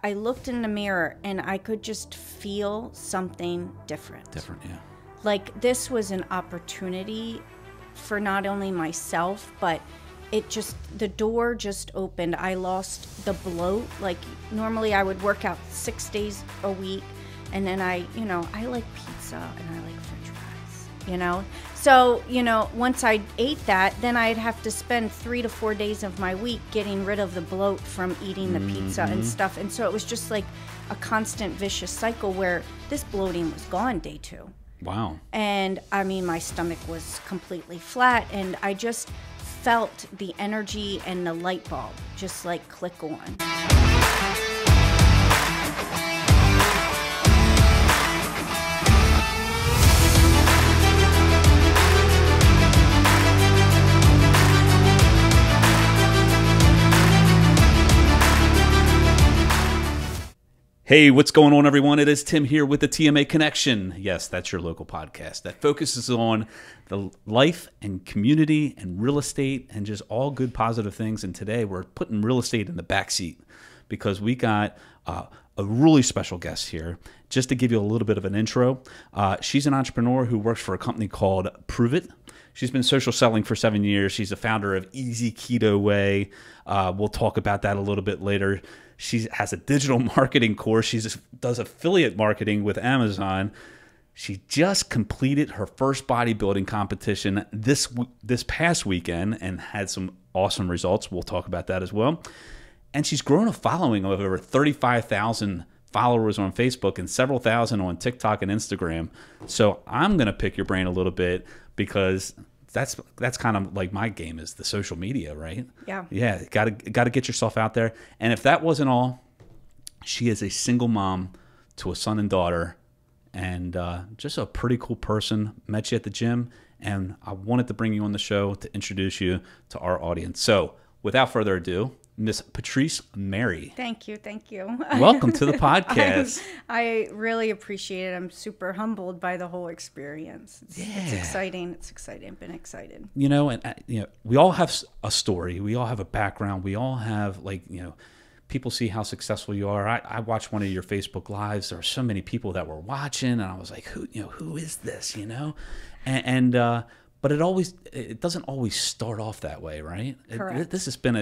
I looked in the mirror and I could just feel something different. Different, yeah. Like this was an opportunity for not only myself, but the door just opened. I lost the bloat. Like normally I would work out 6 days a week, and then I like pizza and I like French fries, So, once I ate that, then I'd have to spend 3 to 4 days of my week getting rid of the bloat from eating the pizza and stuff. And so it was just like a constant vicious cycle where this bloating was gone day 2. Wow. And I mean, my stomach was completely flat, and I just felt the energy and the light bulb just like click on. Hey, what's going on, everyone? It is Tim here with the TMA Connection. Yes, that's your local podcast that focuses on the life and community and real estate and just all good positive things. And today we're putting real estate in the back seat because we got a really special guest here. Just to give you a little bit of an intro, she's an entrepreneur who works for a company called Prove It. She's been social selling for 7 years. She's the founder of Easy Keto Way. We'll talk about that a little bit later. She has a digital marketing course. She does affiliate marketing with Amazon. She just completed her first bodybuilding competition this past weekend and had some awesome results. We'll talk about that as well. And she's grown a following of over 35,000 followers on Facebook and several thousand on TikTok and Instagram. So I'm going to pick your brain a little bit because that's kind of like my game is the social media, right? Yeah. Yeah, got to get yourself out there. And if that wasn't all, she is a single mom to a son and daughter, and just a pretty cool person. Met you at the gym, and I wanted to bring you on the show to introduce you to our audience. So without further ado, Miss Patrice Merri. Thank you. Welcome to the podcast. I really appreciate it. I'm super humbled by the whole experience. It's exciting. I've been excited. We all have a story. We all have a background. We all have people see how successful you are. I watched one of your Facebook Lives. There were so many people that were watching, and I was like, who is this? But it doesn't always start off that way, right? Correct. This has been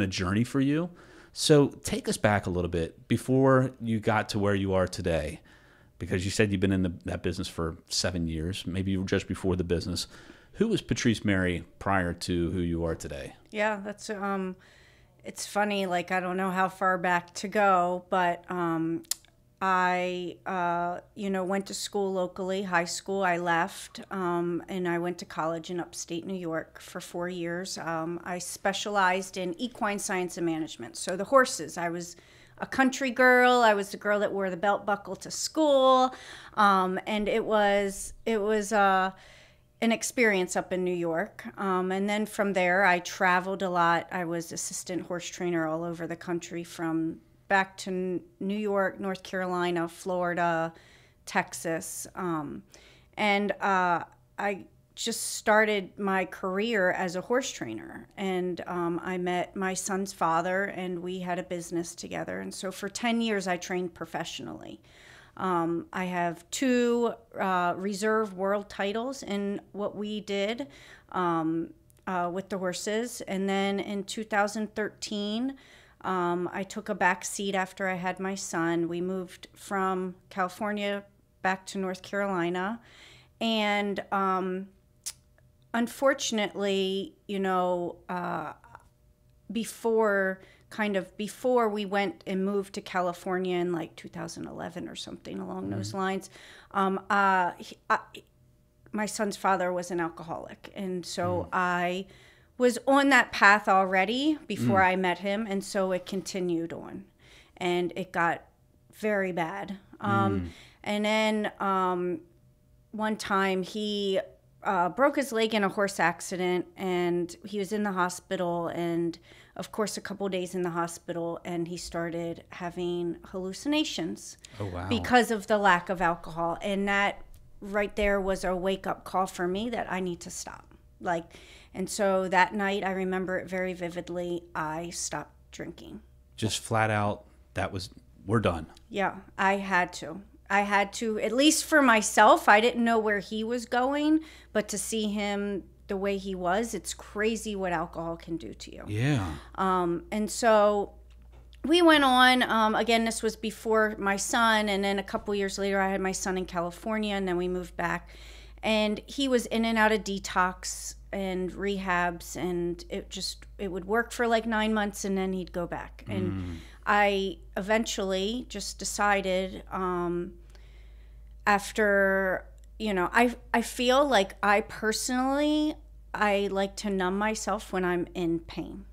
a journey for you. So take us back a little bit before you got to where you are today, because you said you've been in that business for 7 years. Maybe you were just before the business. Who was Patrice Merri prior to who you are today? Yeah, that's it's funny. Like I don't know how far back to go, but I, went to school locally, high school. I left, and I went to college in upstate New York for 4 years. I specialized in equine science and management. So the horses, I was a country girl. I was the girl that wore the belt buckle to school. And it was an experience up in New York. And then from there, I traveled a lot. I was assistant horse trainer all over the country, from back to New York, North Carolina, Florida, Texas. And I just started my career as a horse trainer. And I met my son's father, and we had a business together. And so for 10 years, I trained professionally. I have 2 reserve world titles in what we did with the horses. And then in 2013, I took a back seat after I had my son. We moved from California back to North Carolina. And unfortunately, before we went and moved to California in like 2011 or something along those lines, my son's father was an alcoholic. And so I was on that path already before I met him, and so it continued on, and it got very bad. And then one time he broke his leg in a horse accident, and he was in the hospital, and of course a couple days in the hospital, and he started having hallucinations. Oh, wow. Because of the lack of alcohol. And that right there was a wake-up call for me that I need to stop. And so that night, I remember it very vividly, I stopped drinking. Just flat out, that was we're done. Yeah, I had to. I had to, at least for myself. I didn't know where he was going, but to see him the way he was, it's crazy what alcohol can do to you. Yeah. And so we went on. Again, this was before my son, and then a couple years later, I had my son in California, and then we moved back. And he was in and out of detox and rehabs, and it would work for like 9 months, and then he'd go back. And I eventually just decided, after, I feel like I like to numb myself when I'm in pain.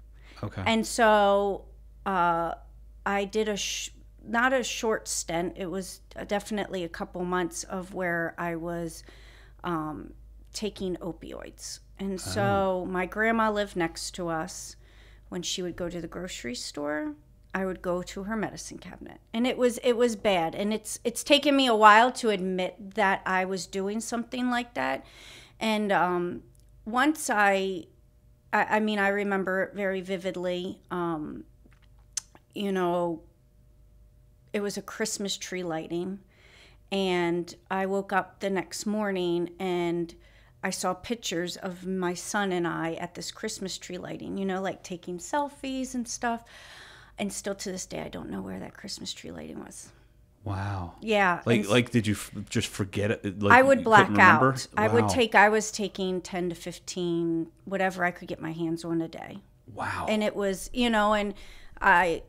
Okay. And so I did not a short stint. It was definitely a couple months of where I was taking opioids. And so my grandma lived next to us. When she would go to the grocery store, I would go to her medicine cabinet. And it was bad. And it's taken me a while to admit that I was doing something like that. And once I remember it very vividly. It was a Christmas tree lighting, and I woke up the next morning and I saw pictures of my son and I at this Christmas tree lighting, like taking selfies and stuff. And still to this day, I don't know where that Christmas tree lighting was. Wow. Yeah. Like did you just forget it? Like, I would black out. Wow. I was taking 10 to 15, whatever I could get my hands on a day. Wow. And it was, and I,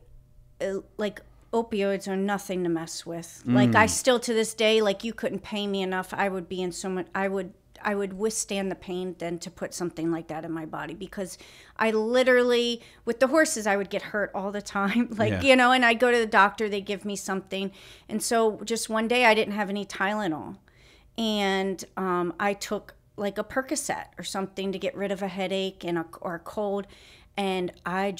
like, opioids are nothing to mess with. Like, I still to this day, like, you couldn't pay me enough. I would be in so much, I would withstand the pain than to put something like that in my body, because I literally, with the horses, I would get hurt all the time. Like, and I'd go to the doctor, they'd give me something. And so just one day I didn't have any Tylenol. And I took like a Percocet or something to get rid of a headache or a cold. And I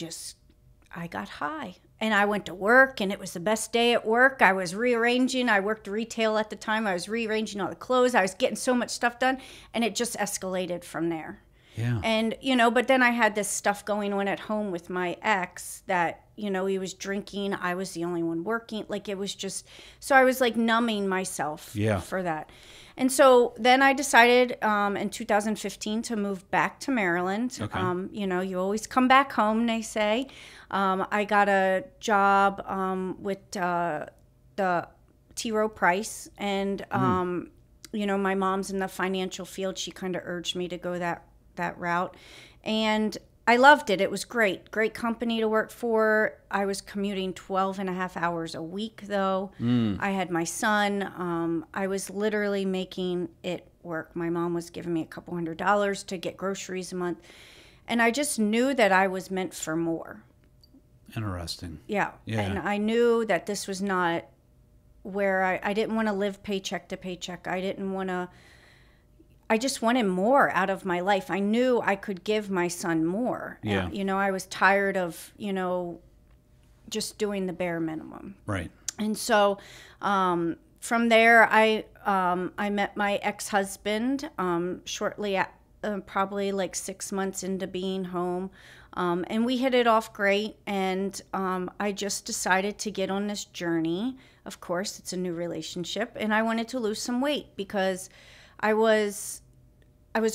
got high. And I went to work, and it was the best day at work. I was rearranging. I worked retail at the time. I was rearranging all the clothes. I was getting so much stuff done, and it just escalated from there. Yeah. And, but then I had this stuff going on at home with my ex that, he was drinking. I was the only one working. Like, it was just, so I was like numbing myself for that. And so then I decided in 2015 to move back to Maryland. Okay. You always come back home, they say. I got a job with the T. Rowe Price. And, my mom's in the financial field. She kind of urged me to go that route. And I loved it. It was great. Great company to work for. I was commuting 12 and a half hours a week, though. I had my son. I was literally making it work. My mom was giving me a couple $100s to get groceries a month. And I just knew that I was meant for more. Interesting. Yeah. And I knew that this was not where I didn't want to live paycheck to paycheck. I just wanted more out of my life. I knew I could give my son more. Yeah. I was tired of, just doing the bare minimum. Right. And so from there, I met my ex-husband shortly, probably like 6 months into being home. And we hit it off great. And I just decided to get on this journey. Of course, it's a new relationship. And I wanted to lose some weight because I was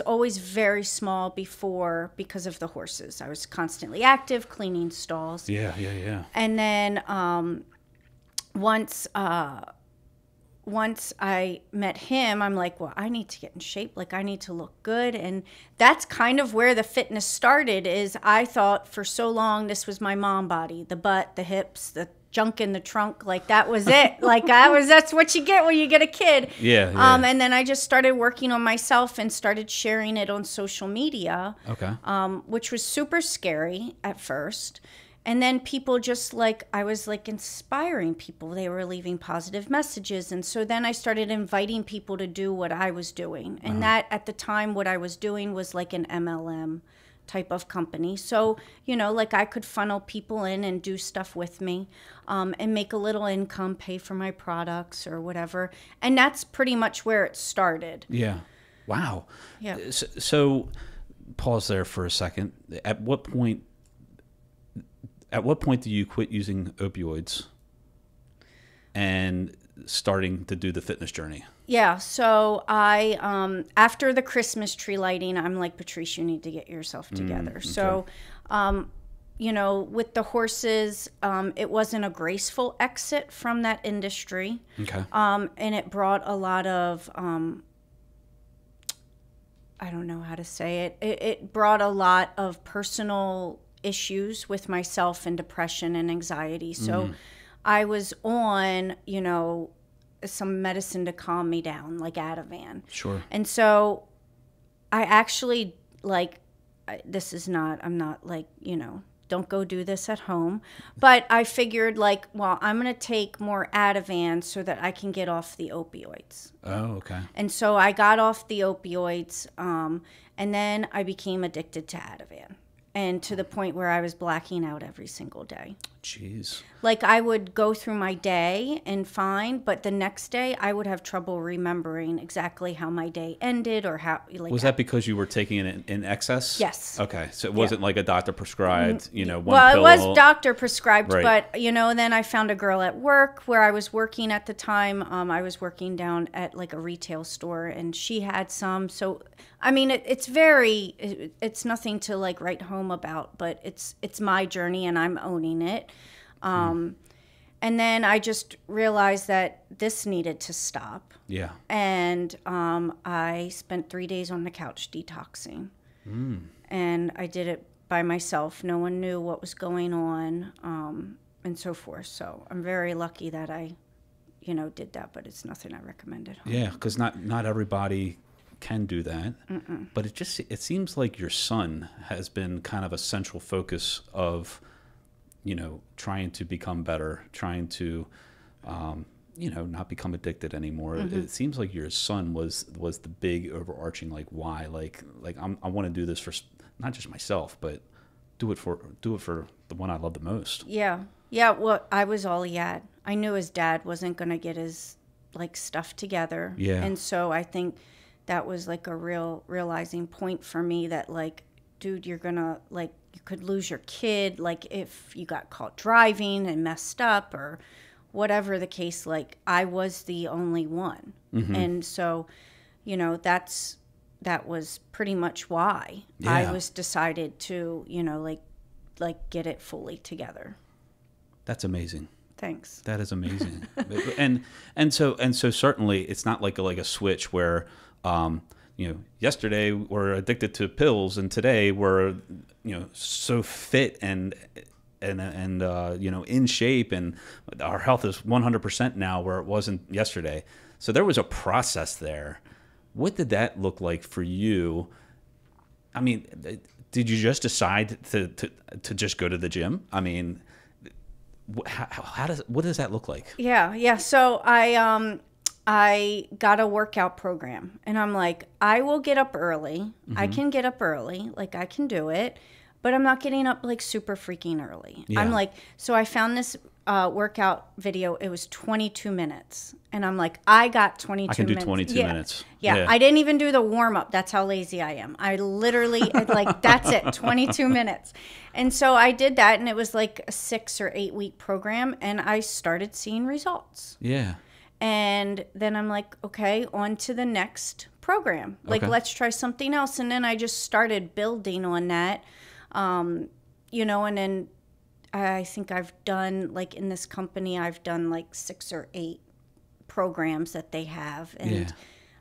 always very small before because of the horses. I was constantly active, cleaning stalls. Yeah. And then once I met him, I'm like, well, I need to get in shape. Like, I need to look good. And that's kind of where the fitness started. Is I thought for so long this was my mom body, the butt, the hips, the junk in the trunk, like that was it. That's what you get when you get a kid. Yeah. And then I just started working on myself and started sharing it on social media. Okay. Which was super scary at first. And then people I was like inspiring people. They were leaving positive messages. And so then I started inviting people to do what I was doing. And that at the time, what I was doing was like an MLM type of company. So, I could funnel people in and do stuff with me and make a little income, pay for my products or whatever. And that's pretty much where it started. Yeah. Wow. Yeah. So pause there for a second. At what point do you quit using opioids? and starting to do the fitness journey? Yeah, so I after the Christmas tree lighting, I'm like, Patrice, you need to get yourself together. Okay. So, you know, with the horses, it wasn't a graceful exit from that industry. Okay. And it brought a lot of, I don't know how to say it. It brought a lot of personal issues with myself and depression and anxiety. So I was on, you know, some medicine to calm me down, like Ativan. Sure. And so I actually, like, I'm not like, you know, don't go do this at home. But I figured, like, well, I'm going to take more Ativan so that I can get off the opioids. Oh, okay. And so I got off the opioids, and then I became addicted to Ativan. And to the point where I was blacking out every single day. Jeez. Like, I would go through my day and fine, but the next day I would have trouble remembering exactly how my day ended or how. Like, Was that because you were taking it in excess? Yes. Okay, so it wasn't like a doctor prescribed, you know, one well, pill. it was doctor prescribed, Right. but, you know, then I found a girl at work where I was working at the time. I was working down at like a retail store, and she had some. So, I mean, it's nothing to like write home about, but it's my journey and I'm owning it. And then I just realized that this needed to stop. Yeah. And I spent 3 days on the couch detoxing. And I did it by myself. No one knew what was going on, and so forth. So I'm very lucky that I, you know, did that, but it's nothing I recommend at home. Yeah, because not everybody can do that. But it seems like your son has been kind of a central focus of, you know, trying to become better, trying to, you know, not become addicted anymore. It seems like your son was the big overarching, like, why, like I want to do this for not just myself, but do it for the one I love the most. Yeah. Well, I was all he had. I knew his dad wasn't going to get his like stuff together. Yeah. And so I think that was like a realizing point for me that, like, dude, you're gonna, like, you could lose your kid, like, if you got caught driving and messed up or whatever the case. Like, I was the only one. And so, you know, that was pretty much why I was decided to, you know, like get it fully together. That's amazing. Thanks. That is amazing. and so certainly it's not like a switch where, you know, yesterday we're addicted to pills and today we're, you know, so fit and you know, in shape, and our health is 100% now where it wasn't yesterday. So there was a process there. What did that look like for you? I mean, did you just decide to just go to the gym? I mean, what does that look like? Yeah. So I got a workout program, and I'm like, I will get up early. I can get up early. Like, I can do it, but I'm not getting up like super freaking early. Yeah. I'm like, so I found this workout video. It was 22 minutes. And I'm like, I got 22 minutes. I can do 22 minutes. Yeah. I didn't even do the warm up. That's how lazy I am. I literally, like, that's it, 22 minutes. And so I did that, and it was like a 6 or 8 week program, and I started seeing results. Yeah. And then I'm like, okay, on to the next program. Like, let's try something else. And then I just started building on that, you know, and then I think I've done, like, in this company, I've done like 6 or 8 programs that they have. And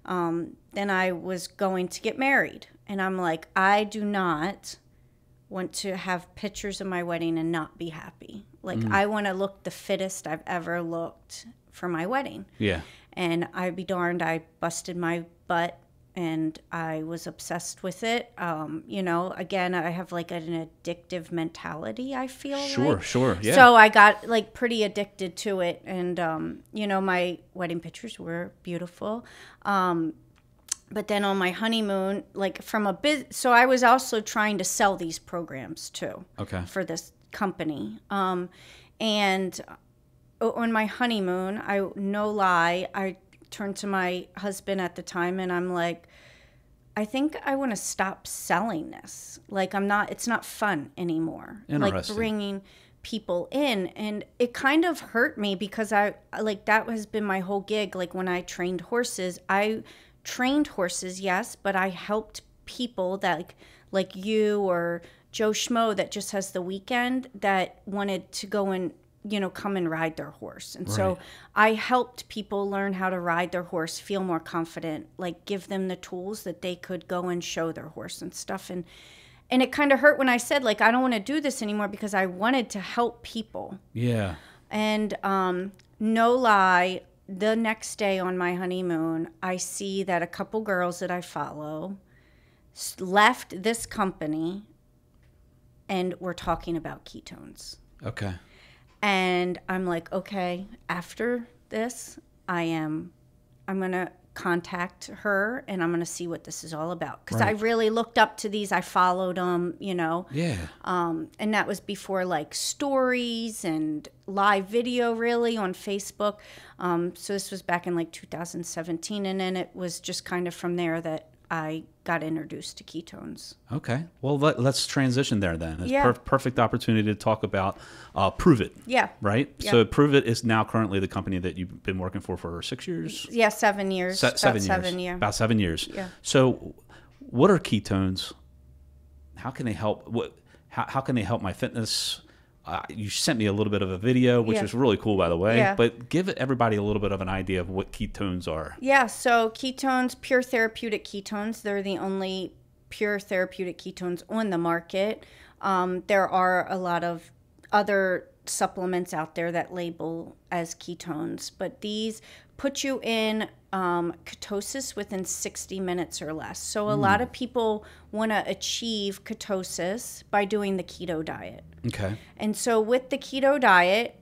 then I was going to get married. And I'm like, I do not want to have pictures of my wedding and not be happy. Like, I want to look the fittest I've ever looked for my wedding. Yeah. And I'd be darned, I busted my butt, and I was obsessed with it. You know, again, I have like an addictive mentality, I feel like. Sure. Yeah. So I got like pretty addicted to it. And, you know, my wedding pictures were beautiful. But then on my honeymoon, like so I was also trying to sell these programs too. Okay. For this company. And on my honeymoon, no lie, I turned to my husband at the time, and I'm like, I think I want to stop selling this. Like, it's not fun anymore. Like, people in, and it kind of hurt me because I like that has been my whole gig. Like when I trained horses, yes, but I helped people that like you or Joe Schmo that just has the weekend that wanted to go and come and ride their horse. And so I helped people learn how to ride their horse, feel more confident, like give them the tools that they could go and show their horse and stuff. And it kind of hurt when I said, like, I don't want to do this anymore because I wanted to help people. Yeah. And no lie, the next day on my honeymoon, I see that a couple girls that I follow left this company and were talking about ketones. Okay. And I'm like, okay, after this, I'm going to contact her and I'm going to see what this is all about. Because I really looked up to these. I followed them, Yeah. And that was before like stories and live video really on Facebook. So this was back in like 2017. And then it was just kind of from there that I got introduced to ketones. Okay. Well, let's transition there then. It's Yeah. Perfect opportunity to talk about Prove It. Yeah. Right? Yeah. So Prove It is now currently the company that you've been working for 6 years? Yeah, 7 years. About 7 years. About 7 years. Yeah. So what are ketones? How can they help? How can they help my fitness? You sent me a little bit of a video, which was really cool, by the way. Yeah. But give everybody a little bit of an idea of what ketones are. Yeah, so ketones, pure therapeutic ketones, they're the only pure therapeutic ketones on the market. There are a lot of other supplements out there that label as ketones, but these put you in ketosis within 60 minutes or less. So a lot of people want to achieve ketosis by doing the keto diet. Okay. And so with the keto diet,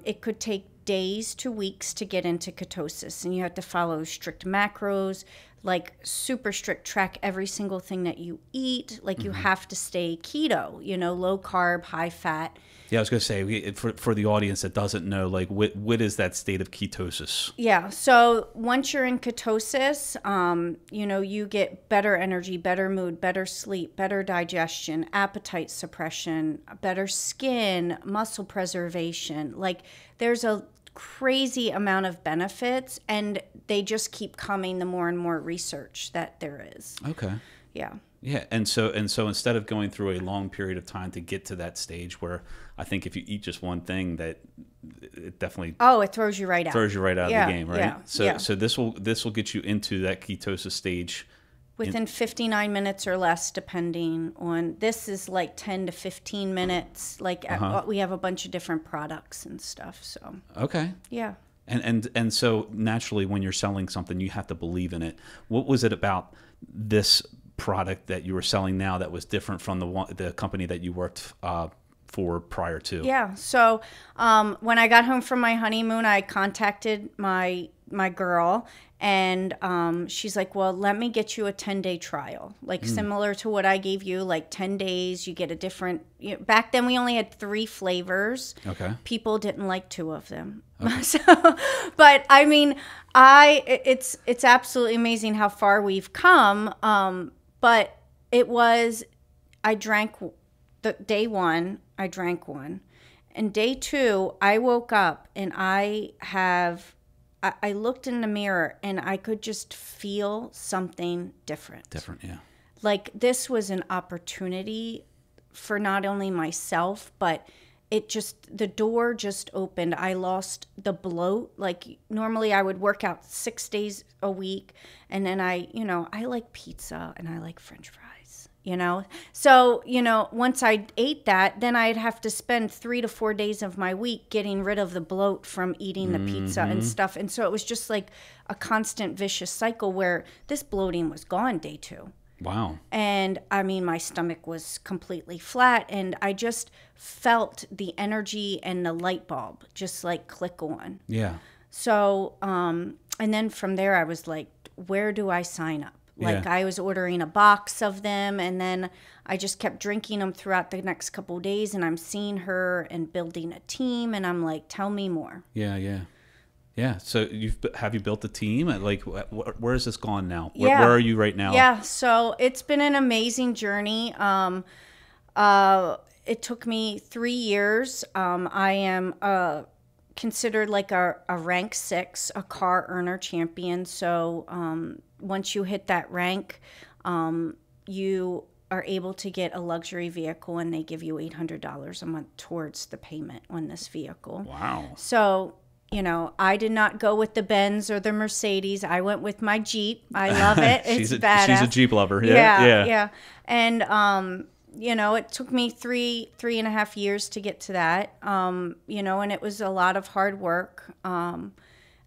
it could take days to weeks to get into ketosis. And you have to follow strict macros, like super strict, track every single thing that you eat. Like you have to stay keto, low carb, high fat. Yeah, I was going to say, for the audience that doesn't know, like, what is that state of ketosis? Yeah, so once you're in ketosis, you get better energy, better mood, better sleep, better digestion, appetite suppression, better skin, muscle preservation. Like, there's a crazy amount of benefits, and they just keep coming the more and more research that there is. Okay. Yeah. Yeah, and so instead of going through a long period of time to get to that stage where I think if you eat just one thing, that it definitely it throws you right out. Throws you right out of the game, right? Yeah, so this will get you into that ketosis stage within 59 minutes or less, depending on. This is like 10 to 15 minutes. Like we have a bunch of different products and stuff. So okay, yeah. And so naturally, when you're selling something, you have to believe in it. What was it about this product that you were selling now that was different from the company that you worked for prior to? Yeah. So when I got home from my honeymoon, I contacted my girl, and she's like, well, let me get you a 10-day trial, like similar to what I gave you, like 10 days, you get a different, back then we only had 3 flavors. Okay. People didn't like 2 of them. Okay. So, but I mean, it's absolutely amazing how far we've come. But it was, I drank day 1, I drank one. And day 2, I woke up and I looked in the mirror and I could just feel something different. Different, yeah. Like this was an opportunity for not only myself, but the door just opened. I lost the bloat. Like normally I would work out 6 days a week. And then I like pizza and I like French fries, So, once I ate that, then I'd have to spend 3 to 4 days of my week getting rid of the bloat from eating the pizza and stuff. And so it was just like a constant vicious cycle where this bloating was gone day 2. Wow. And I mean, my stomach was completely flat and I just felt the energy and the light bulb just like click on. Yeah. So, and then from there I was like, where do I sign up? Like I was ordering a box of them and then I just kept drinking them throughout the next couple of days and I'm seeing her and building a team and I'm like, tell me more. Yeah, yeah. Yeah. So have you built a team? Like, where is this gone now? Yeah. Where are you right now? Yeah. So it's been an amazing journey. it took me 3 years. I am considered like a rank 6, a car earner champion. So once you hit that rank, you are able to get a luxury vehicle, and they give you $800 a month towards the payment on this vehicle. Wow. So, you know, I did not go with the Benz or the Mercedes. I went with my Jeep. I love it. It's badass. She's a Jeep lover. Yeah. And, you know, it took me three and a half years to get to that, you know, and it was a lot of hard work,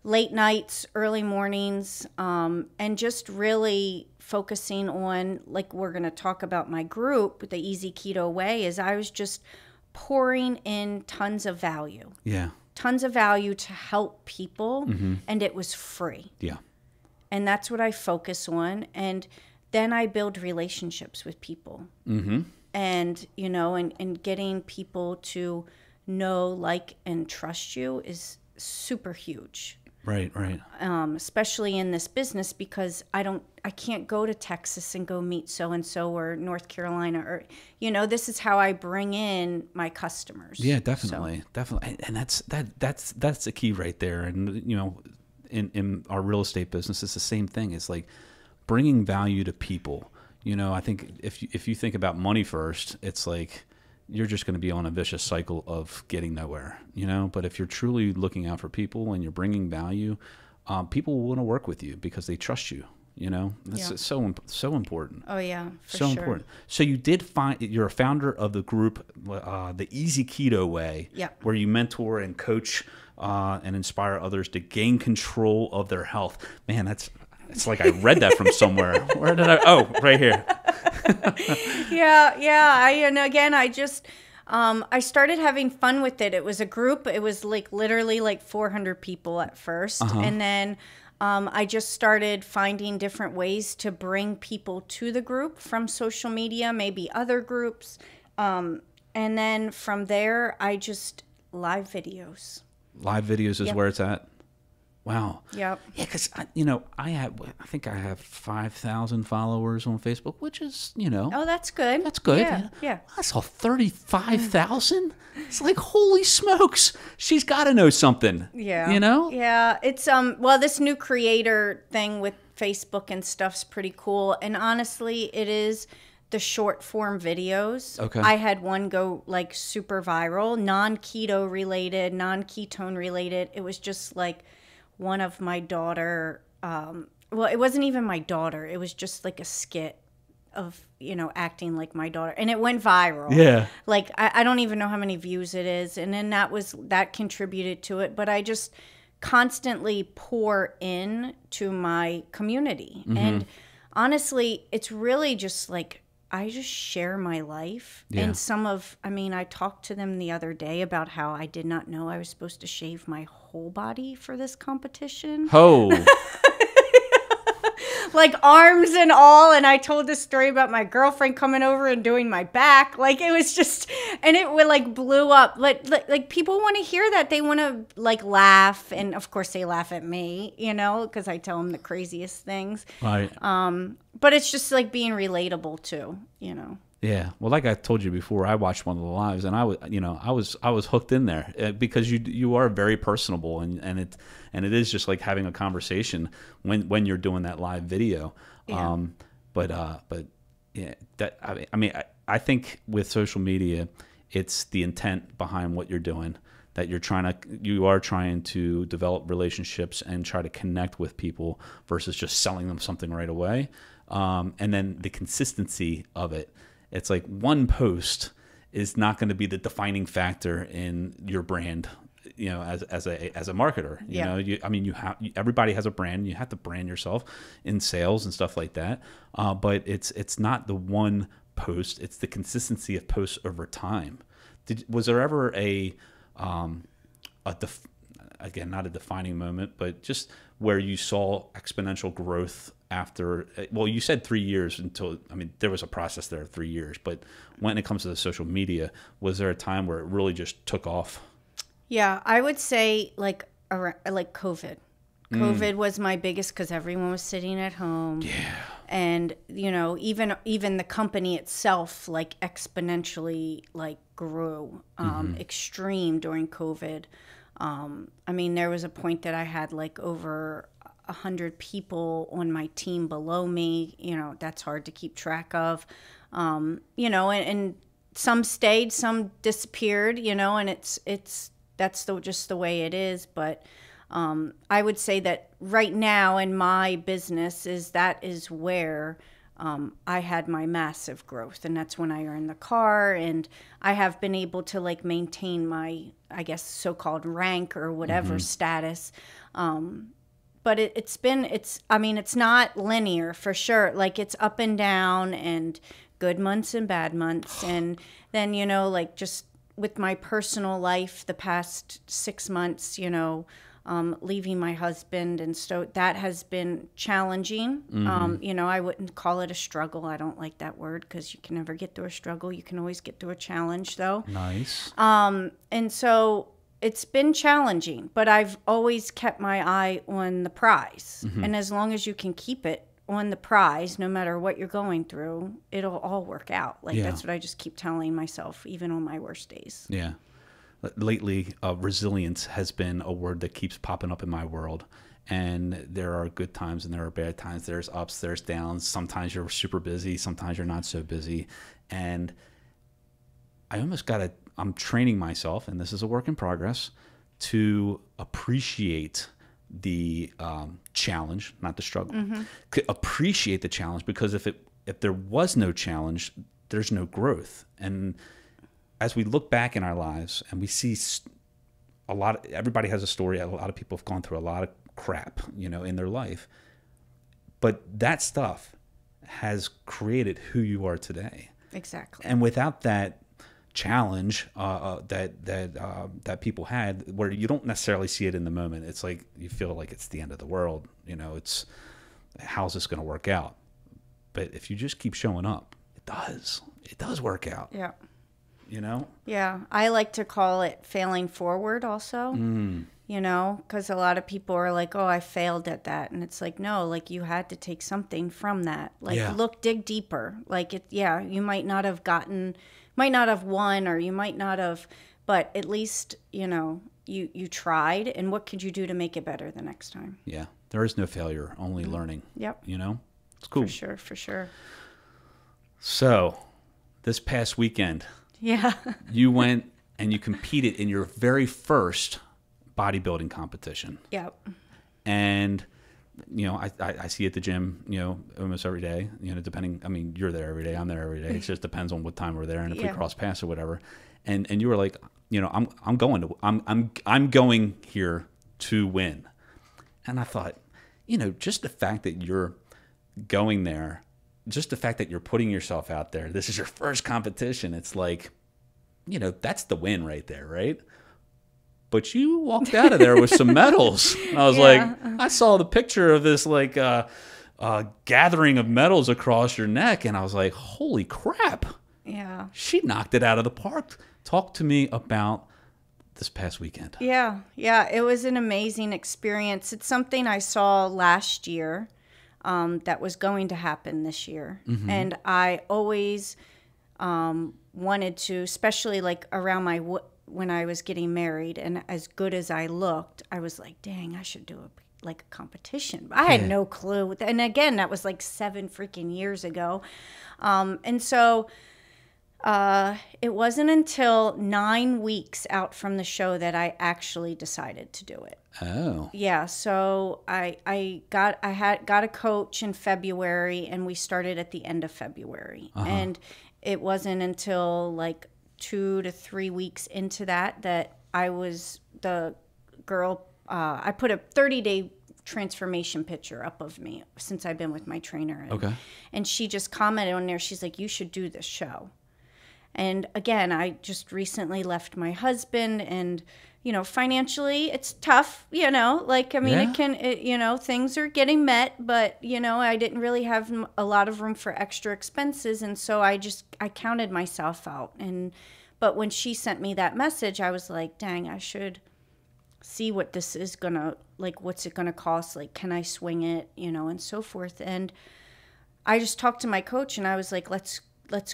late nights, early mornings, and just really focusing on, like we're going to talk about my group, the Easy Keto Way, is I was just pouring in tons of value. Yeah. Tons of value to help people, and it was free. Yeah. And that's what I focus on. And then I build relationships with people. And, you know, and getting people to know, like, and trust you is super huge. Right. Especially in this business, because I can't go to Texas and go meet so-and-so or North Carolina, or, you know, this is how I bring in my customers. Yeah, definitely. Definitely. And that's the key right there. And, you know, in our real estate business, it's the same thing. It's like bringing value to people. You know, I think if you think about money first, it's like you're just going to be on a vicious cycle of getting nowhere, you know. But if you're truly looking out for people and you're bringing value, people will want to work with you because they trust you, you know. That's so important. Oh, yeah, for so sure. important. So you're a founder of the group, the Easy Keto Way, where you mentor and coach and inspire others to gain control of their health. Man, it's like I read that from somewhere. Where did I? Oh, right here. I started having fun with it. It was a group. It was like literally like 400 people at first. And then I just started finding different ways to bring people to the group from social media, maybe other groups. And then from there, I just live videos. Live videos is where it's at. Wow. Yep. Yeah, because you know, I think I have 5,000 followers on Facebook, which is, you know. Oh, that's good. That's good. Yeah. I saw 35,000. It's like, holy smokes, she's got to know something. Yeah. You know. Yeah. It's well, this new creator thing with Facebook and stuff's pretty cool, and honestly, it is the short form videos. Okay. I had one go like super viral, non-keto related, non-ketone related. It was just like one of my daughter, well, it wasn't even my daughter. It was just like a skit of, you know, acting like my daughter. And it went viral. Yeah. Like, I don't even know how many views it is. And then that contributed to it. But I just constantly pour in to my community. And honestly, it's really just like, I just share my life. Yeah. And I talked to them the other day about how I did not know I was supposed to shave my whole body for this competition. Oh. Like arms and all. And I told this story about my girlfriend coming over and doing my back. Like it was just, and it would like blew up. Like people want to hear that. They want to like laugh. And of course they laugh at me, you know, because I tell them the craziest things. Right. But it's just like being relatable too, you know. Yeah. Well, like I told you before, I watched one of the lives, and I was hooked in there because you are very personable, and it is just like having a conversation when you're doing that live video. Yeah. But yeah, that I think with social media, it's the intent behind what you're doing, that you are trying to develop relationships and try to connect with people versus just selling them something right away. And then the consistency of it. It's like one post is not going to be the defining factor in your brand, you know, as a marketer. You know, everybody has a brand. You have to brand yourself in sales and stuff like that. But it's not the one post. It's the consistency of posts over time. Was there ever again, not a defining moment, but just where you saw exponential growth after, well, you said 3 years there was a process there of 3 years, but when it comes to the social media, was there a time where it really just took off? Yeah, I would say like COVID. COVID was my biggest, because everyone was sitting at home. Yeah. And, you know, even the company itself, like, exponentially, like, grew, extreme during COVID. I mean, there was a point that I had, like, over 100 people on my team below me. You know, that's hard to keep track of. You know, and some stayed, some disappeared, you know, and that's just the way it is. But I would say that right now in my business that is where I had my massive growth, and that's when I earned the car, and I have been able to, like, maintain my, I guess, so-called rank or whatever status. But I mean, it's not linear for sure. Like, it's up and down, and good months and bad months. And then, you know, like, just with my personal life, the past 6 months, you know, leaving my husband, and so that has been challenging. You know, I wouldn't call it a struggle. I don't like that word, because you can never get through a struggle. You can always get through a challenge, though. Nice. And so it's been challenging, but I've always kept my eye on the prize. And as long as you can keep it on the prize, no matter what you're going through, it'll all work out. Like, that's what I just keep telling myself, even on my worst days. Yeah. Lately, resilience has been a word that keeps popping up in my world. And there are good times and there are bad times. There's ups, there's downs. Sometimes you're super busy. Sometimes you're not so busy. And I'm training myself, and this is a work in progress, to appreciate the challenge, not the struggle. Appreciate the challenge, because if there was no challenge, there's no growth. And as we look back in our lives and we see everybody has a story. A lot of people have gone through a lot of crap, you know, in their life. But that stuff has created who you are today. Exactly. And without that challenge that people had, where you don't necessarily see it in the moment, it's like you feel like it's the end of the world. You know, it's, how's this going to work out? But if you just keep showing up, it does work out. Yeah. You know? Yeah. I like to call it failing forward also, you know, because a lot of people are like, oh, I failed at that. And it's like, no, like, you had to take something from that. Like, dig deeper. Like, you might not have won, or you might not have, but at least, you know, you tried, and what could you do to make it better the next time? Yeah. There is no failure, only learning. Yep. You know? It's cool. For sure. So, this past weekend, you went and you competed in your very first bodybuilding competition. Yep. And, you know, I see you at the gym, you know, almost every day, you know, depending, I mean, you're there every day, I'm there every day. It just depends on what time we're there and if we cross paths or whatever. And you were like, you know, I'm going here to win. And I thought, you know, just the fact that you're going there, just the fact that you're putting yourself out there, this is your first competition. It's like, you know, that's the win right there, right? But you walked out of there with some medals. I was like, I saw the picture of this, like, gathering of medals across your neck, and I was like, holy crap. Yeah. She knocked it out of the park. Talk to me about this past weekend. Yeah. It was an amazing experience. It's something I saw last year. That was going to happen this year. And I always wanted to, especially like around when I was getting married, and as good as I looked, I was like, dang, I should do a competition. I had no clue. And again, that was like 7 freaking years ago. And so it wasn't until 9 weeks out from the show that I actually decided to do it. Oh. Yeah, so I got a coach in February, and we started at the end of February. And it wasn't until like 2 to 3 weeks into that I was the girl. I put a 30-day transformation picture up of me since I've been with my trainer. And she just commented on there. She's like, you should do this show. And again, I just recently left my husband, and, you know, financially it's tough, you know, like, I mean, you know, things are getting met, but, you know, I didn't really have a lot of room for extra expenses. And so I counted myself out. But when she sent me that message, I was like, dang, I should see what this is gonna, like, what's it gonna cost? Like, can I swing it, you know, and so forth. And I just talked to my coach and I was like, let's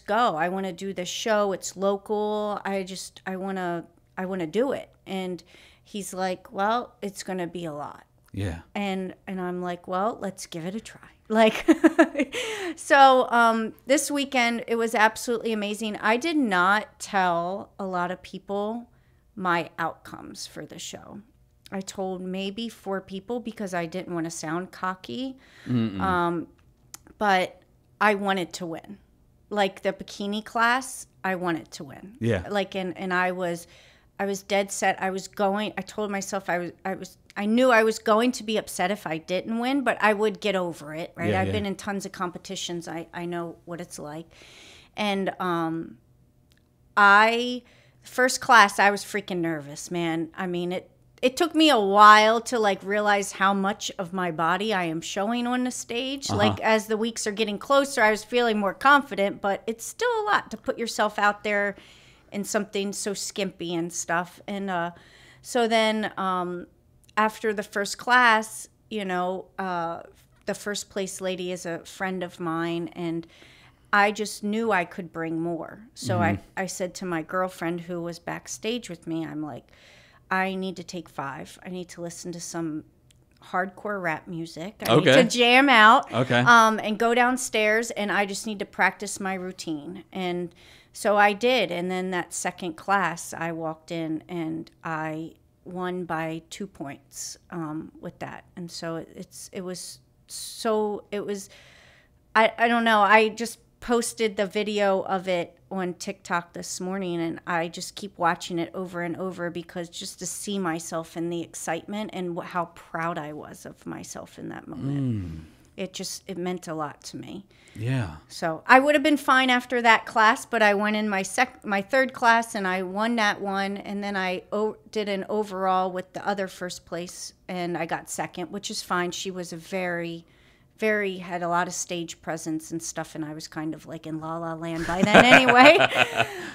go. I want to do this show. It's local. I want to do it. And he's like, well, it's going to be a lot. Yeah. And I'm like, well, let's give it a try. Like, so this weekend, it was absolutely amazing. I did not tell a lot of people my outcomes for the show. I told maybe 4 people because I didn't want to sound cocky. But I wanted to win. Like the bikini class, I wanted to win. Yeah. Like, and I was dead set. I told myself I knew I was going to be upset if I didn't win, but I would get over it, right? I've been in tons of competitions. I know what it's like. And first class, I was freaking nervous, man. I mean, it took me a while to like realize how much of my body I am showing on the stage. Like as the weeks are getting closer, I was feeling more confident, but it's still a lot to put yourself out there in something so skimpy and stuff. And so then after the first class, you know, the first place lady is a friend of mine, and I just knew I could bring more. So I said to my girlfriend who was backstage with me, I'm like, I need to take 5. I need to listen to some hardcore rap music. I need to jam out and go downstairs, and I just need to practice my routine. And so I did. And then that second class, I walked in and I won by 2 points with that. And so I don't know. I just posted the video of it on TikTok this morning, and I just keep watching it over and over because just to see myself in the excitement and how proud I was of myself in that moment. It meant a lot to me. Yeah. So I would have been fine after that class, but I went in my third class and I won that one, and then I did an overall with the other first place, and I got second, which is fine. She was had a lot of stage presence and stuff, and I was kind of like in La La Land by then anyway.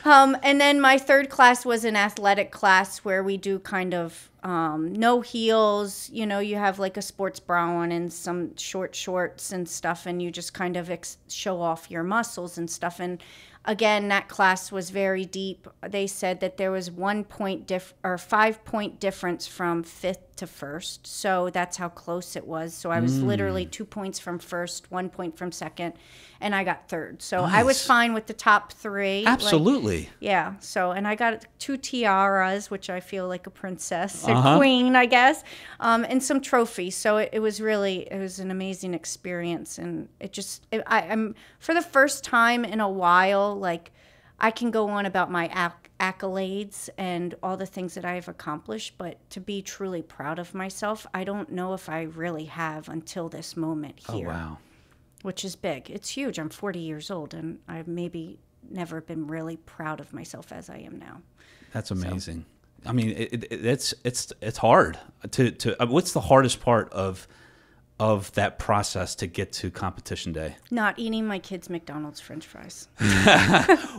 And then my third class was an athletic class where we do kind of no heels. You know, you have like a sports bra on and some short shorts and stuff, and you just kind of show off your muscles and stuff. And again, that class was very deep. They said that there was 1 point 5 point difference from 5th to 1st. So that's how close it was. So I was literally 2 points from 1st, 1 point from 2nd, and I got 3rd. So I was fine with the top 3. Absolutely. Like, yeah. So, and I got 2 tiaras, which I feel like a princess, a queen, I guess, and some trophies. So it was an amazing experience. And I'm for the first time in a while, like I can go on about my accolades and all the things that I've accomplished, but to be truly proud of myself, I don't know if I really have until this moment here. Oh, wow. Which is big. It's huge. I'm 40 years old, and I've maybe never been really proud of myself as I am now. That's amazing. So. I mean, it's hard to what's the hardest part of that process to get to competition day? Not eating my kids' McDonald's French fries.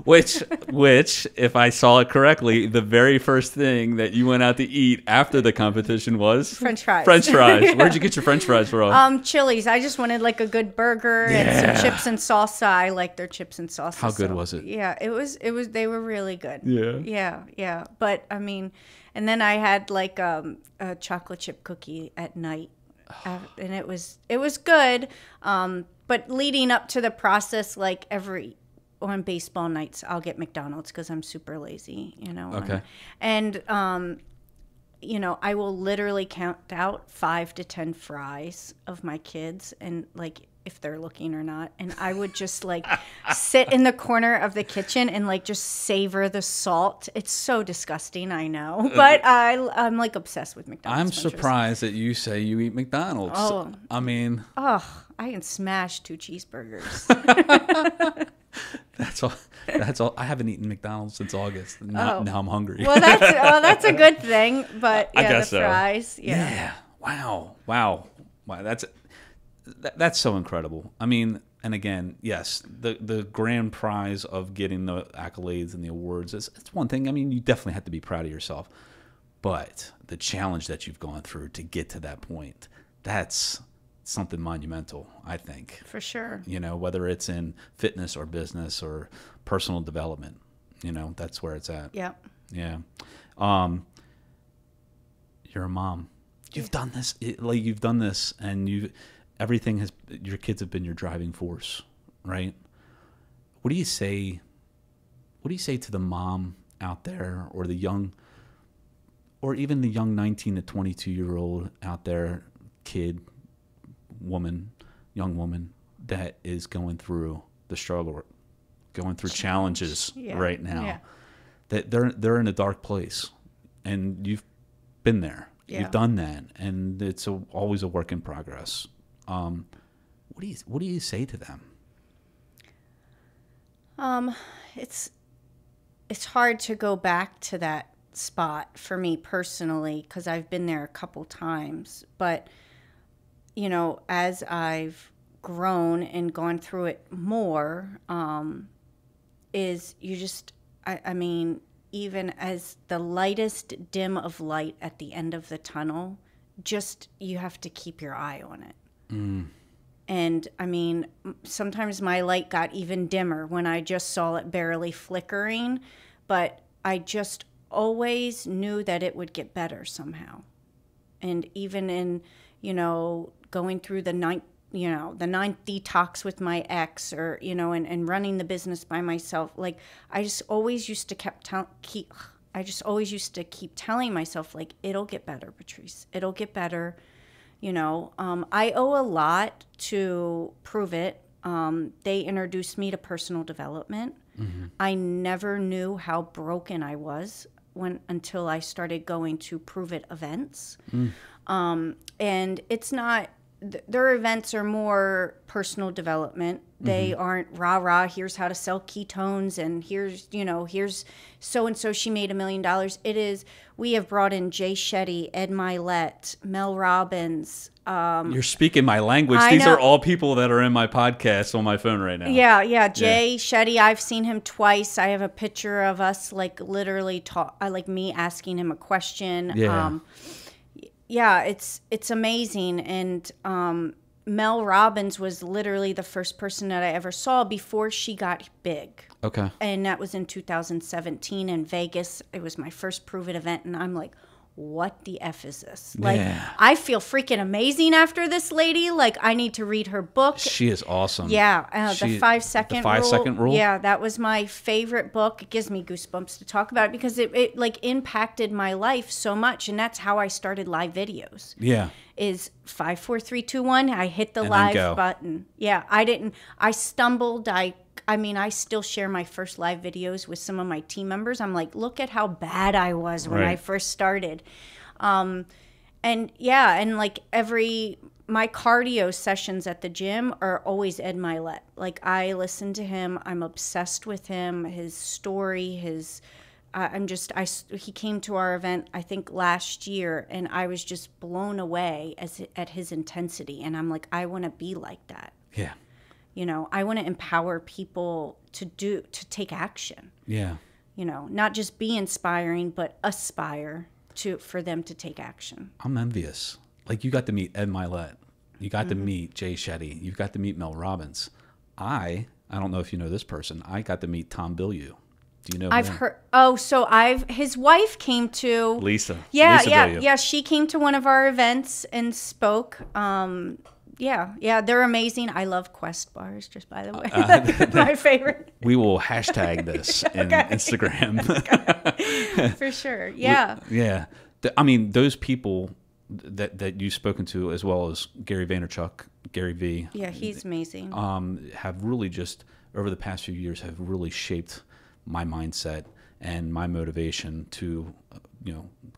which, if I saw it correctly, the very first thing that you went out to eat after the competition was French fries. French fries. Yeah. Where'd you get your French fries from? Chili's. I just wanted like a good burger and some chips and salsa. I like their chips and salsa. How good was it? Yeah, it was. They were really good. Yeah. Yeah. But I mean, and then I had like a chocolate chip cookie at night. And it was good, but leading up to the process, like on baseball nights, I'll get McDonald's because I'm super lazy, you know. Okay. And you know, I will literally count out 5 to 10 fries of my kids, and like if they're looking or not, and I would just like sit in the corner of the kitchen and like just savor the salt. It's so disgusting, I know, but I'm like obsessed with McDonald's. I'm surprised that you say you eat McDonald's. Oh, I mean, I can smash 2 cheeseburgers. That's all. I haven't eaten McDonald's since August. Now I'm hungry. Well, that's a good thing. But yeah, I guess the fries. So. Yeah. Wow. That's so incredible. I mean, and again, yes, the grand prize of getting the accolades and the awards it's one thing. I mean, you definitely have to be proud of yourself, but the challenge that you've gone through to get to that point, that's something monumental, I think. For sure. You know, whether it's in fitness or business or personal development, you know, that's where it's at. Yep. Yeah. You're a mom. You've done this, you've done this, and your kids have been your driving force, right? What do you say to the mom out there, or the young, or even the young 19 to 22-year-old out there, kid, woman, young woman, that is going through the struggle, going through challenges right now? Yeah. That they're in a dark place, and you've been there. Yeah. You've done that, and it's always a work in progress. What do you say to them? It's hard to go back to that spot for me personally, because I've been there a couple times. But, you know, as I've grown and gone through it more, I mean, even as the lightest dim of light at the end of the tunnel, just you have to keep your eye on it. And I mean, sometimes my light got even dimmer when I just saw it barely flickering, but I just always knew that it would get better somehow. And even in, you know, going through the ninth detox with my ex, or, you know, and running the business by myself, like I just always used to keep telling myself, like, it'll get better, Patrice. It'll get better. You know, I owe a lot to Prove It. They introduced me to personal development. Mm-hmm. I never knew how broken I was until I started going to Prove It events. And it's not, their events are more personal development. They aren't rah-rah, here's how to sell ketones, and here's so-and-so, she made $1 million. It is, we have brought in Jay Shetty, Ed Milet, Mel Robbins. You're speaking my language. These are all people that are in my podcast on my phone right now. Yeah. Jay Shetty, I've seen him twice. I have a picture of us, like, literally like me asking him a question. Yeah. It's amazing. And Mel Robbins was literally the first person that I ever saw before she got big. Okay. And that was in 2017 in Vegas. It was my first Prove It event, and I'm like, what the F is this? Like, I feel freaking amazing after this lady. Like, I need to read her book. She is awesome. Yeah. The 5-second rule. 5-second rule? Yeah, that was my favorite book. It gives me goosebumps to talk about it, because it like impacted my life so much. And that's how I started live videos. Yeah. Is 5, 4, 3, 2, 1. I hit the live button. Yeah, I stumbled. I mean, I still share my first live videos with some of my team members. I'm like, look at how bad I was when I first started. And like my cardio sessions at the gym are always Ed Milet. Like, I listen to him. I'm obsessed with him, his story, he came to our event, I think last year, and I was just blown away at his intensity. And I'm like, I want to be like that. Yeah. You know, I want to empower people to take action. Yeah. You know, not just be inspiring, but aspire for them to take action. I'm envious. Like, you got to meet Ed Milet. You got to meet Jay Shetty. You've got to meet Mel Robbins. I don't know if you know this person. I got to meet Tom Bilyeu. Do you know I've him? heard. Oh, so his wife came to Lisa. Yeah. She came to one of our events and spoke. Yeah, they're amazing. I love Quest bars, just by the way. That's my favorite. We will hashtag this in Instagram. For sure. Yeah. Yeah. I mean, those people that you've spoken to, as well as Gary Vaynerchuk, Gary V. Yeah, he's amazing. Have really just, over the past few years, have really shaped my mindset and my motivation to,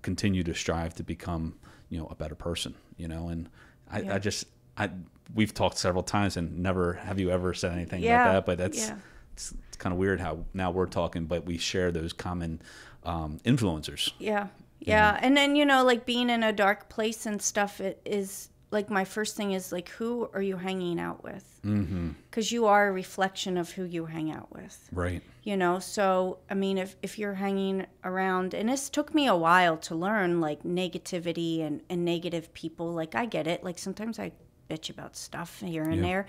continue to strive to become, a better person, and we've talked several times, and never have you ever said anything about that, but it's kind of weird how now we're talking, but we share those common influencers. Yeah. And then, like, being in a dark place and stuff, it is like, my first thing is, like, who are you hanging out with? Because you are a reflection of who you hang out with. Right. So, I mean, if you're hanging around, and this took me a while to learn, like, negativity and negative people, like, I get it. Like, sometimes I bitch about stuff here and there.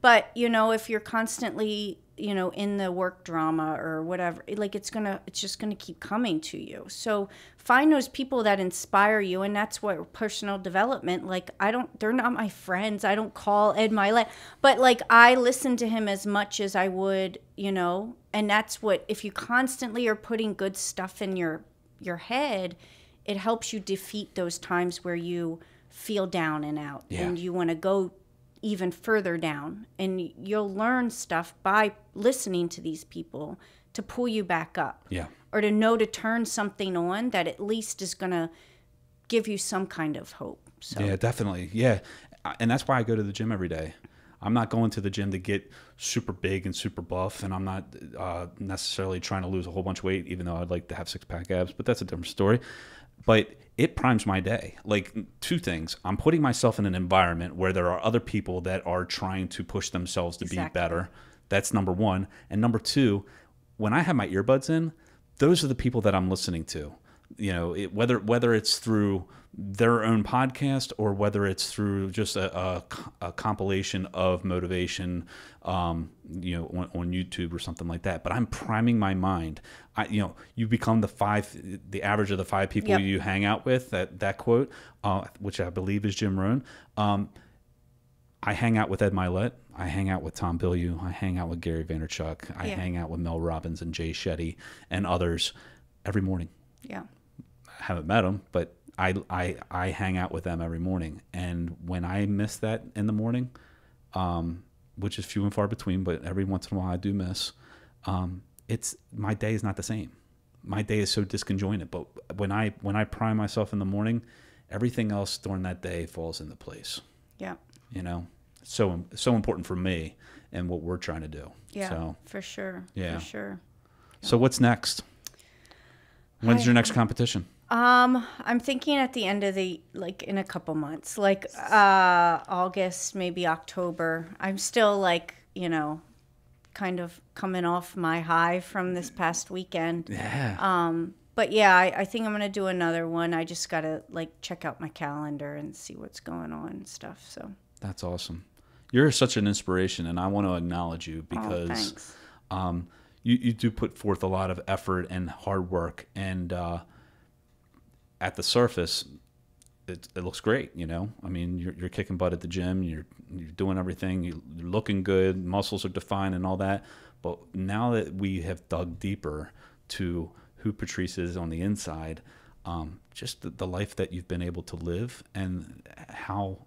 But, you know, if you're constantly, you know, in the work drama or whatever, like it's just gonna keep coming to you. So find those people that inspire you, and that's what personal development, like they're not my friends. I don't call Ed Milet, but like I listen to him as much as I would, you know, and that's what, if you constantly are putting good stuff in your head, it helps you defeat those times where you feel down and out and you want to go even further down, and you'll learn stuff by listening to these people to pull you back up, or to know to turn something on that at least is going to give you some kind of hope. So yeah, definitely. Yeah. And that's why I go to the gym every day. I'm not going to the gym to get super big and super buff, and I'm not necessarily trying to lose a whole bunch of weight, even though I'd like to have 6-pack abs, but that's a different story. But it primes my day. Like, two things. I'm putting myself in an environment where there are other people that are trying to push themselves to be better. That's number one. And number two, when I have my earbuds in, those are the people that I'm listening to. You know, whether it's through their own podcast or whether it's through just a compilation of motivation, you know, on YouTube or something like that. But I'm priming my mind. You know, you become the average of the 5 people you hang out with. That quote, which I believe is Jim Rohn. I hang out with Ed Milet. I hang out with Tom Bilyeu. I hang out with Gary Vaynerchuk. I hang out with Mel Robbins and Jay Shetty and others every morning. Yeah. I haven't met them, but I hang out with them every morning. And when I miss that in the morning, which is few and far between, but every once in a while I do miss, my day is not the same. My day is so disconjointed. But when I prime myself in the morning, everything else during that day falls into place. Yeah. You know, so important for me and what we're trying to do. Yeah, so, for sure. Yeah. For sure. Yeah. So what's next? When's your next competition? I'm thinking at the end of in a couple months, like August, maybe October. I'm still you know, kind of coming off my high from this past weekend. Yeah. But yeah, I think I'm going to do another one. I just got to check out my calendar and see what's going on and stuff. So that's awesome. You're such an inspiration, and I want to acknowledge you because you do put forth a lot of effort and hard work, and at the surface, it looks great. You know, I mean, you're kicking butt at the gym. You're doing everything. You're looking good. Muscles are defined and all that. But now that we have dug deeper to who Patrice is on the inside, just the life that you've been able to live, and how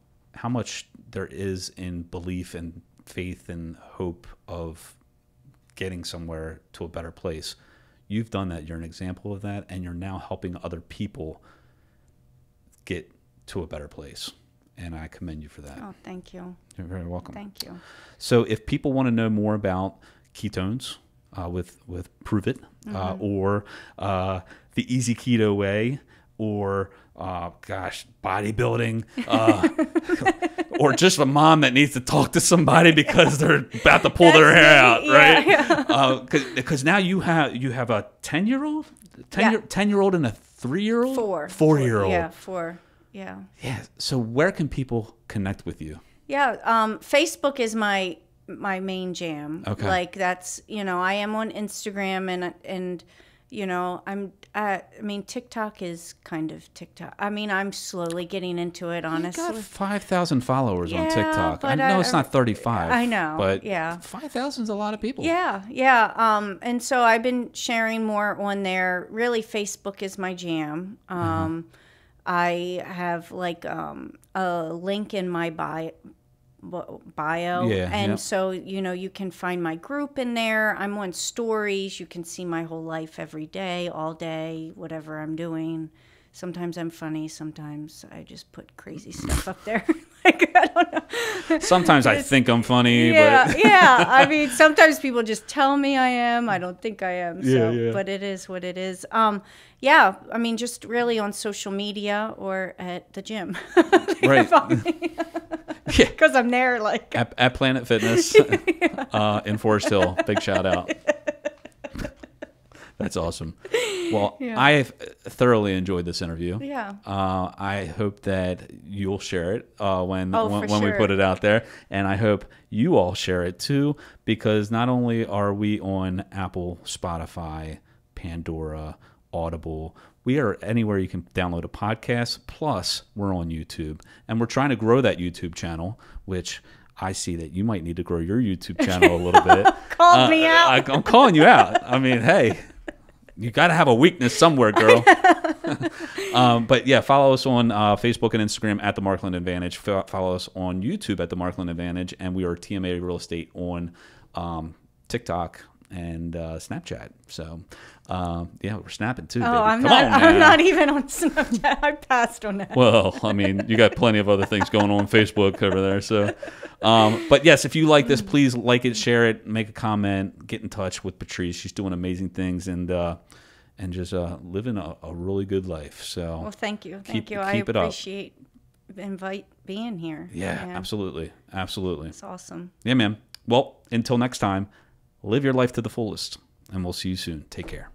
much there is in belief and faith and hope of getting somewhere to a better place. You've done that. You're an example of that, and you're now helping other people get to a better place. And I commend you for that. Oh, thank you. You're very welcome. Thank you. So if people want to know more about ketones with Prove It, or the Easy Keto Way, or bodybuilding, or just a mom that needs to talk to somebody because they're about to pull their hair out, right? Yeah. Because now you have a 10-year-old, 10-year-old and a 3-year-old, 4-year-old. Yeah, 4. Yeah. Yeah. So where can people connect with you? Yeah. Facebook is my main jam. Okay. That's, you know, I am on Instagram and you know, I mean, TikTok is kind of TikTok. I mean, I'm slowly getting into it, honestly. You got 5,000 followers on TikTok. I know it's not 35. I know. But 5,000 is a lot of people. Yeah, yeah. And so I've been sharing more on there. Really, Facebook is my jam. I have a link in my bio, and so, you know, you can find my group in there. I'm on stories. You can see my whole life every day, all day, whatever I'm doing. Sometimes I'm funny, sometimes I just put crazy stuff up there. I don't know. Sometimes I think I'm funny, but I mean, sometimes people just tell me I am. I don't think I am. But it is what it is. I mean, just really on social media or at the gym. Right. Because I'm there, at Planet Fitness in Forest Hill. Big shout out. That's awesome. Well, Yeah. I have thoroughly enjoyed this interview. Yeah. I hope that you'll share it when for we put sure. it out there, and I hope you all share it too, because not only are we on Apple, Spotify, Pandora, Audible, we are anywhere you can download a podcast. Plus, we're on YouTube, and we're trying to grow that YouTube channel, which I see that you might need to grow your YouTube channel a little bit. Called me out. I'm calling you out. I mean, hey, you got to have a weakness somewhere, girl. But yeah, follow us on Facebook and Instagram at the Markland Advantage. Follow us on YouTube at the Markland Advantage, and we are TMA Real Estate on TikTok and Snapchat. So yeah, we're snapping too. Oh, baby. I'm not even on Snapchat. I passed on that. Well, I mean, you got plenty of other things going on Facebook over there. So, but yes, if you like this, please like it, share it, make a comment, get in touch with Patrice. She's doing amazing things and just living a really good life. So, Well, thank you. keep I it up. appreciate being here. Yeah, absolutely. It's awesome. Yeah, man. Well, until next time, live your life to the fullest, and we'll see you soon. Take care.